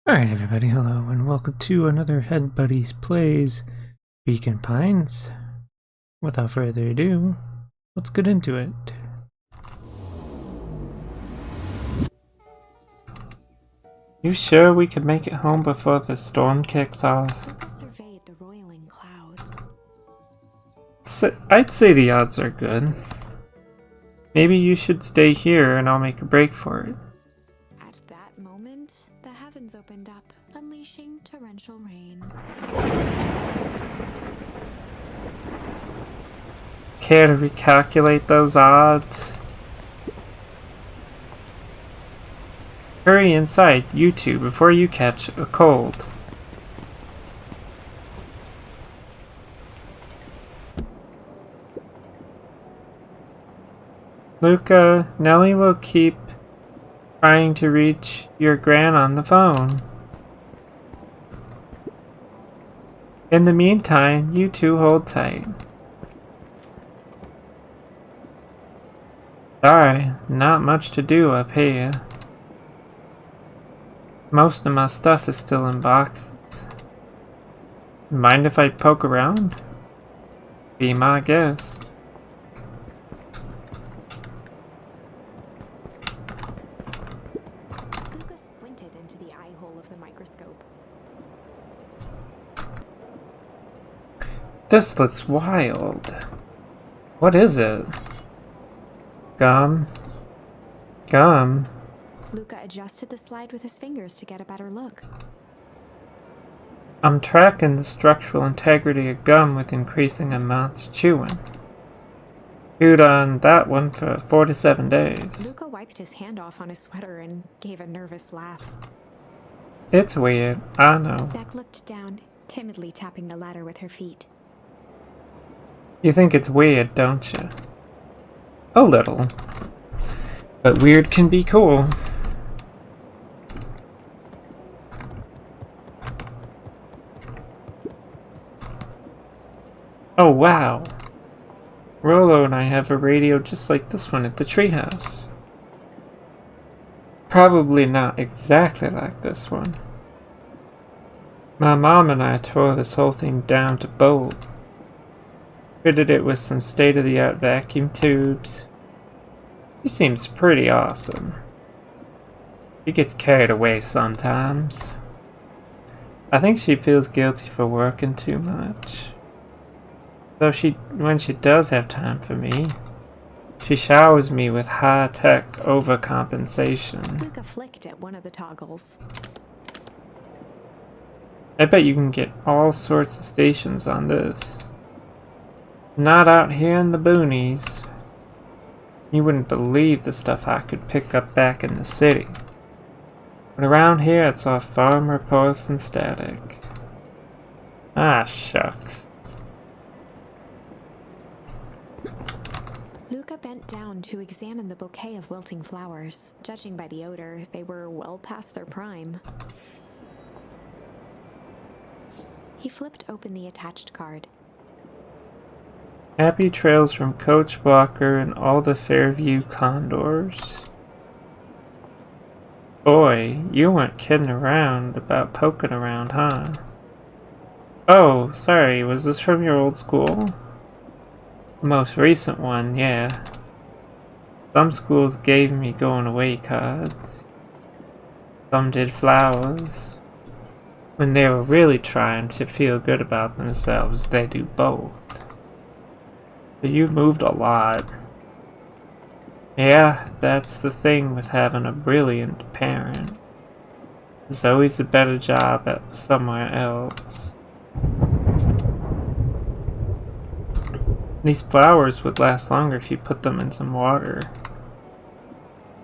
Alright everybody, hello and welcome to another Head Buddies Plays Beacon Pines. Without further ado, let's get into it. You sure we can make it home before the storm kicks off? Luca surveyed the roiling clouds. I'd say the odds are good. Maybe you should stay here and I'll make a break for it. At that moment, the heavens opened up, unleashing torrential rain. Care to recalculate those odds? Hurry inside, you two, before you catch a cold. Luca, Nellie will keep trying to reach your gran on the phone. In the meantime, you two hold tight. Sorry, not much to do up here. Most of my stuff is still in boxes. Mind if I poke around? Be my guest. Luca squinted into the eye hole of the microscope. This looks wild. What is it? Gum? Gum? Luca adjusted the slide with his fingers to get a better look. I'm tracking the structural integrity of gum with increasing amounts of chewing. Chewed on that one for 47 days. Luca wiped his hand off on his sweater and gave a nervous laugh. It's weird, I know. Beck looked down, timidly tapping the ladder with her feet. You think it's weird, don't you? A little. But weird can be cool. Oh wow. Rolo and I have a radio just like this one at the treehouse. Probably not exactly like this one. My mom and I tore this whole thing down to bolts. Fitted it with some state-of-the-art vacuum tubes. She seems pretty awesome. She gets carried away sometimes. I think she feels guilty for working too much. Though when she does have time for me, she showers me with high-tech overcompensation. Luca flicked at one of the toggles. I bet you can get all sorts of stations on this. Not out here in the boonies. You wouldn't believe the stuff I could pick up back in the city. But around here it's all farm reports and static. Ah, shucks. Luca bent down to examine the bouquet of wilting flowers. Judging by the odor, they were well past their prime. He flipped open the attached card. Happy trails from Coach Walker and all the Fairview Condors. Boy, you weren't kidding around about poking around, huh? Oh, sorry, was this from your old school? The most recent one, yeah. Some schools gave me going away cards. Some did flowers. When they were really trying to feel good about themselves, they do both. But you've moved a lot. Yeah, that's the thing with having a brilliant parent. There's always a better job at somewhere else. These flowers would last longer if you put them in some water.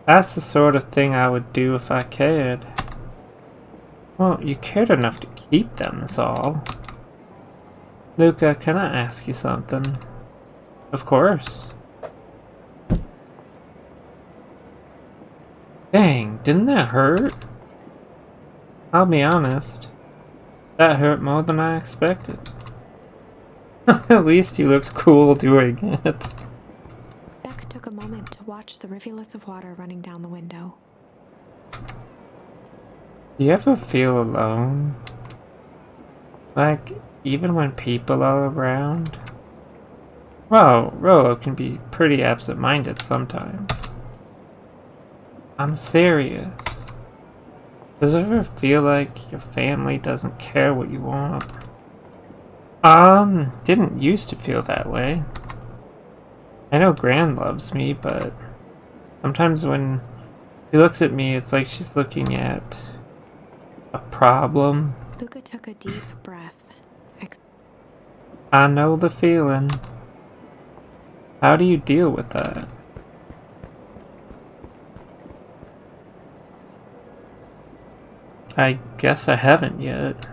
That's the sort of thing I would do if I cared. Well, you cared enough to keep them, is all. Luca, can I ask you something? Of course. Dang, didn't that hurt? I'll be honest. That hurt more than I expected. At least you looked cool doing it. Beck took a moment to watch the rivulets of water running down the window. Do you ever feel alone? Like, even when people are around? Well, Rolo can be pretty absent-minded sometimes. I'm serious. Does it ever feel like your family doesn't care what you want? Didn't used to feel that way. I know Gran loves me, but sometimes when she looks at me, it's like she's looking at a problem. Luca took a deep breath. I know the feeling. How do you deal with that? I guess I haven't yet.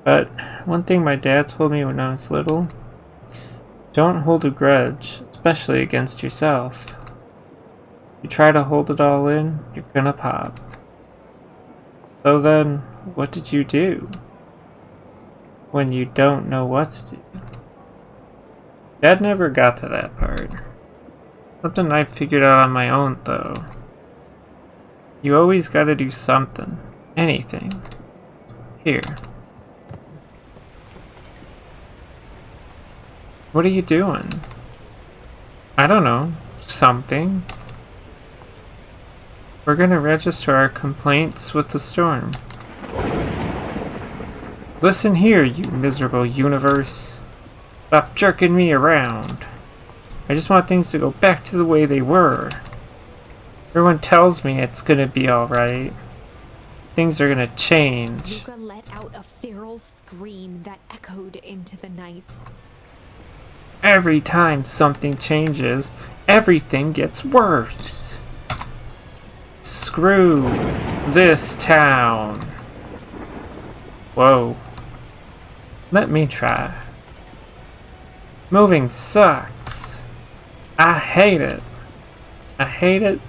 But one thing my dad told me when I was little, don't hold a grudge, especially against yourself. You try to hold it all in, you're gonna pop. So then, what did you do? When you don't know what to do? Dad never got to that part. Something I figured out on my own, though. You always gotta do something. Anything. Here. What are you doing? I don't know. Something. We're gonna register our complaints with the storm. Listen here, you miserable universe. Stop jerking me around. I just want things to go back to the way they were. Everyone tells me it's gonna be alright. Things are gonna change. Luca let out a feral scream that echoed into the night. Every time something changes, everything gets worse. Screw this town. Whoa. Let me try. Moving sucks. I hate it. I hate it.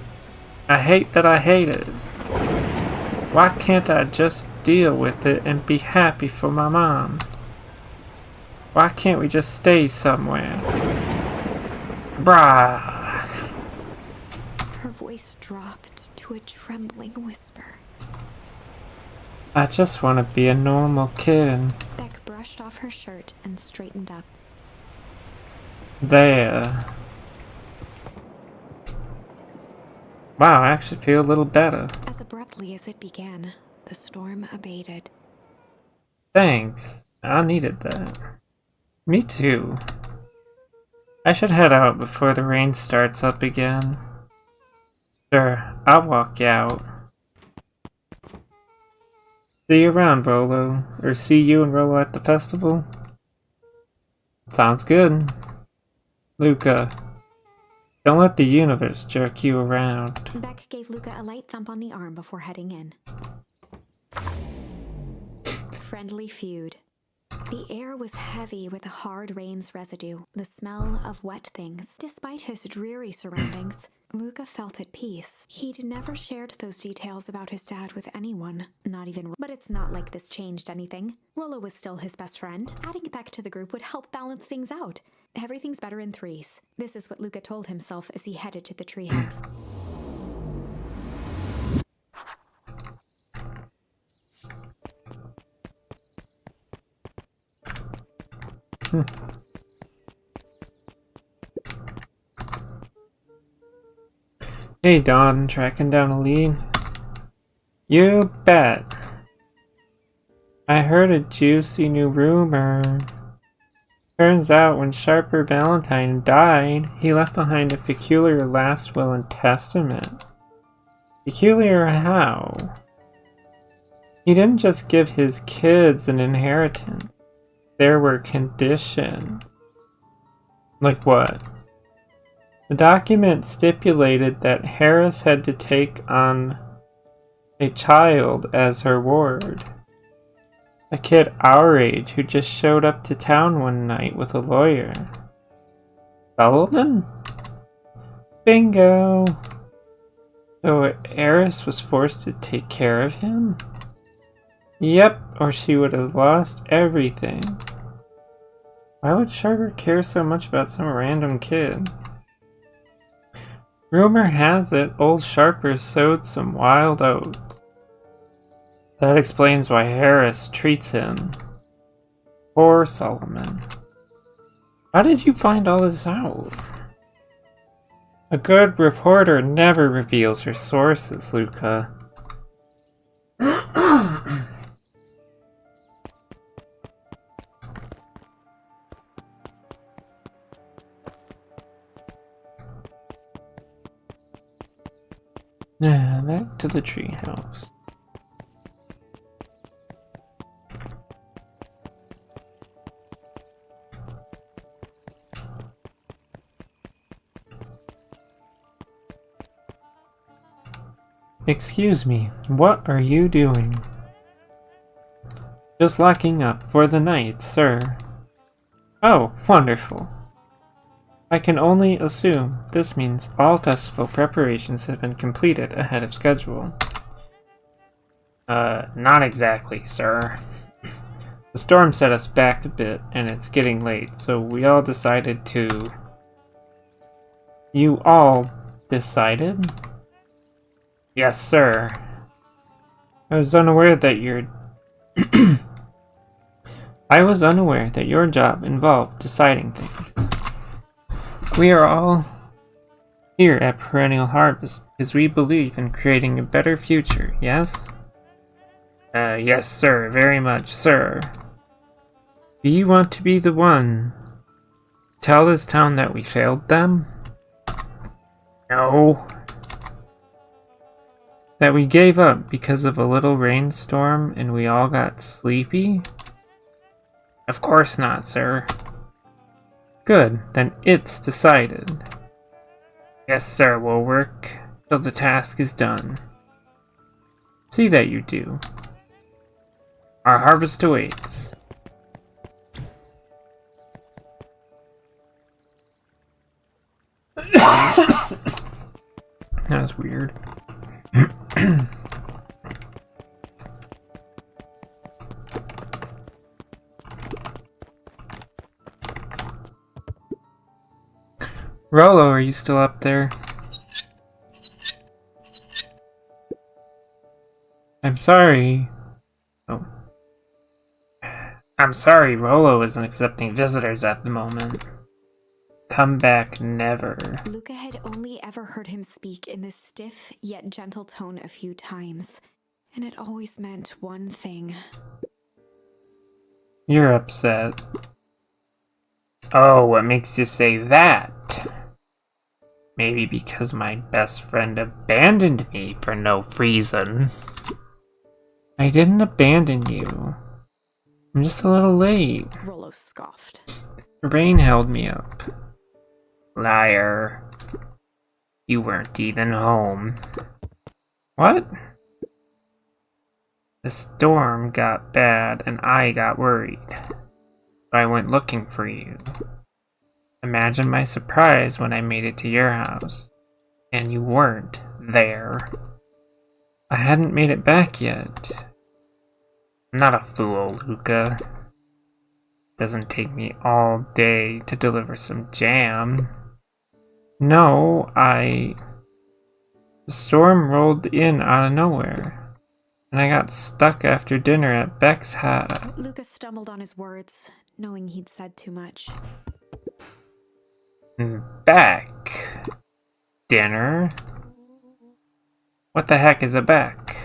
I hate that I hate it. Why can't I just deal with it and be happy for my mom? Why can't we just stay somewhere? Brah. Her voice dropped to a trembling whisper. I just want to be a normal kid. Beck brushed off her shirt and straightened up. There. Wow, I actually feel a little better. As abruptly as it began, the storm abated. Thanks. I needed that. Me too. I should head out before the rain starts up again. Sure, I'll walk you out. See you around, Rolo. Or see you and Rolo at the festival? Sounds good. Luca, don't let the universe jerk you around. Beck gave Luca a light thump on the arm before heading in. Friendly feud. The air was heavy with the hard rain's residue, the smell of wet things. Despite his dreary surroundings, Luca felt at peace. He'd never shared those details about his dad with anyone, not even. But it's not like this changed anything. Rolo was still his best friend. Adding Beck to the group would help balance things out. Everything's better in threes. This is what Luca told himself as he headed to the treehouse. Hey Don, tracking down a lead? You bet. I heard a juicy new rumor. Turns out when Sharper Valentine died, he left behind a peculiar last will and testament. Peculiar how? He didn't just give his kids an inheritance. There were conditions. Like what? The document stipulated that Harris had to take on a child as her ward. A kid our age who just showed up to town one night with a lawyer. Sullivan? Bingo! So Harris was forced to take care of him? Yep, or she would have lost everything. Why would Sharper care so much about some random kid? Rumor has it old Sharper sowed some wild oats. That explains why Harris treats him. Poor Solomon. How did you find all this out? A good reporter never reveals her sources, Luca. Back to the treehouse. Excuse me, what are you doing? Just locking up for the night, sir. Oh, wonderful. I can only assume this means all festival preparations have been completed ahead of schedule. Not exactly, sir. The storm set us back a bit, and it's getting late, so we all decided to... You all decided? Yes, sir. I was unaware that your job involved deciding things. We are all here at Perennial Harvest because we believe in creating a better future, yes? Yes, sir, very much, sir. Do you want to be the one to tell this town that we failed them? No. That we gave up because of a little rainstorm and we all got sleepy? Of course not, sir. Good, then it's decided. Yes, sir, we'll work till the task is done. See that you do. Our harvest awaits. That was weird. Rollo, are you still up there? I'm sorry. Oh. I'm sorry, Rollo isn't accepting visitors at the moment. Come back never. Luca had only ever heard him speak in this stiff yet gentle tone a few times, and it always meant one thing. You're upset. Oh, what makes you say that? Maybe because my best friend abandoned me for no reason. I didn't abandon you. I'm just a little late. Rollo scoffed. The rain held me up. Liar. You weren't even home. What? The storm got bad and I got worried. So I went looking for you. Imagine my surprise when I made it to your house. And you weren't there. I hadn't made it back yet. I'm not a fool, Luca. It doesn't take me all day to deliver some jam. No, The storm rolled in out of nowhere, and I got stuck after dinner at Beck's house. Luca stumbled on his words, knowing he'd said too much. Beck? Dinner? What the heck is a Beck?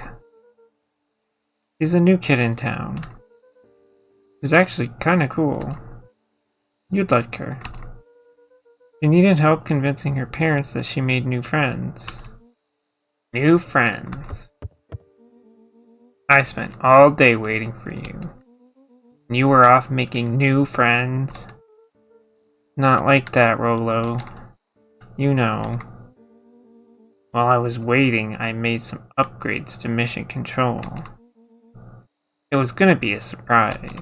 He's a new kid in town. She's actually kinda cool. You'd like her. She needed help convincing her parents that she made new friends. New friends? I spent all day waiting for you. And you were off making new friends? Not like that, Rollo. You know. While I was waiting, I made some upgrades to mission control. It was gonna be a surprise.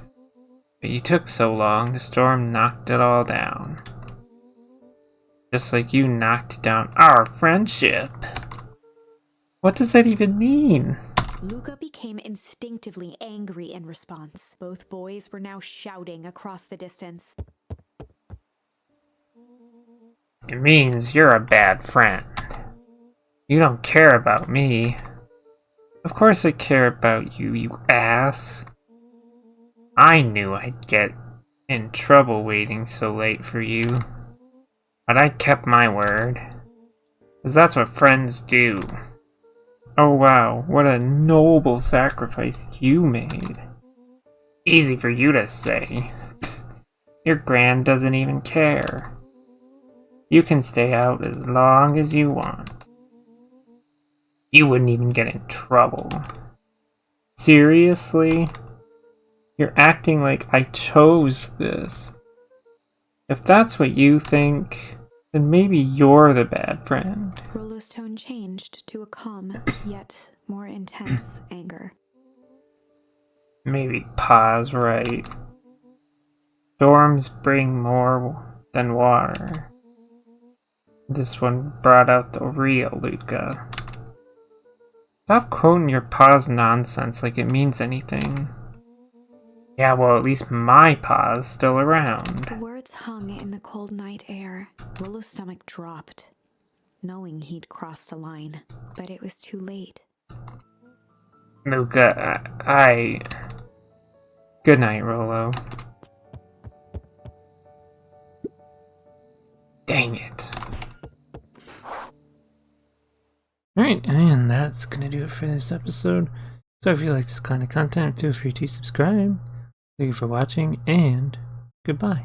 But you took so long, the storm knocked it all down. Just like you knocked down our friendship. What does that even mean? Luca became instinctively angry in response. Both boys were now shouting across the distance. It means you're a bad friend. You don't care about me. Of course I care about you, you ass. I knew I'd get in trouble waiting so late for you. But I kept my word. 'Cause that's what friends do. Oh wow, what a noble sacrifice you made. Easy for you to say. Your Gran doesn't even care. You can stay out as long as you want. You wouldn't even get in trouble. Seriously? You're acting like I chose this. If that's what you think, then maybe you're the bad friend. Rollo's tone changed to a calm, yet more intense anger. Maybe Pa's right. Storms bring more than water. This one brought out the real Luca. Stop quoting your Pa's nonsense like it means anything. Yeah, well, at least my Pa's still around. The words hung in the cold night air. Rollo's stomach dropped, knowing he'd crossed a line. But it was too late. Luca, Good night, Rollo. Dang it. Alright, and that's gonna do it for this episode. So if you like this kind of content, feel free to subscribe. Thank you for watching, and goodbye.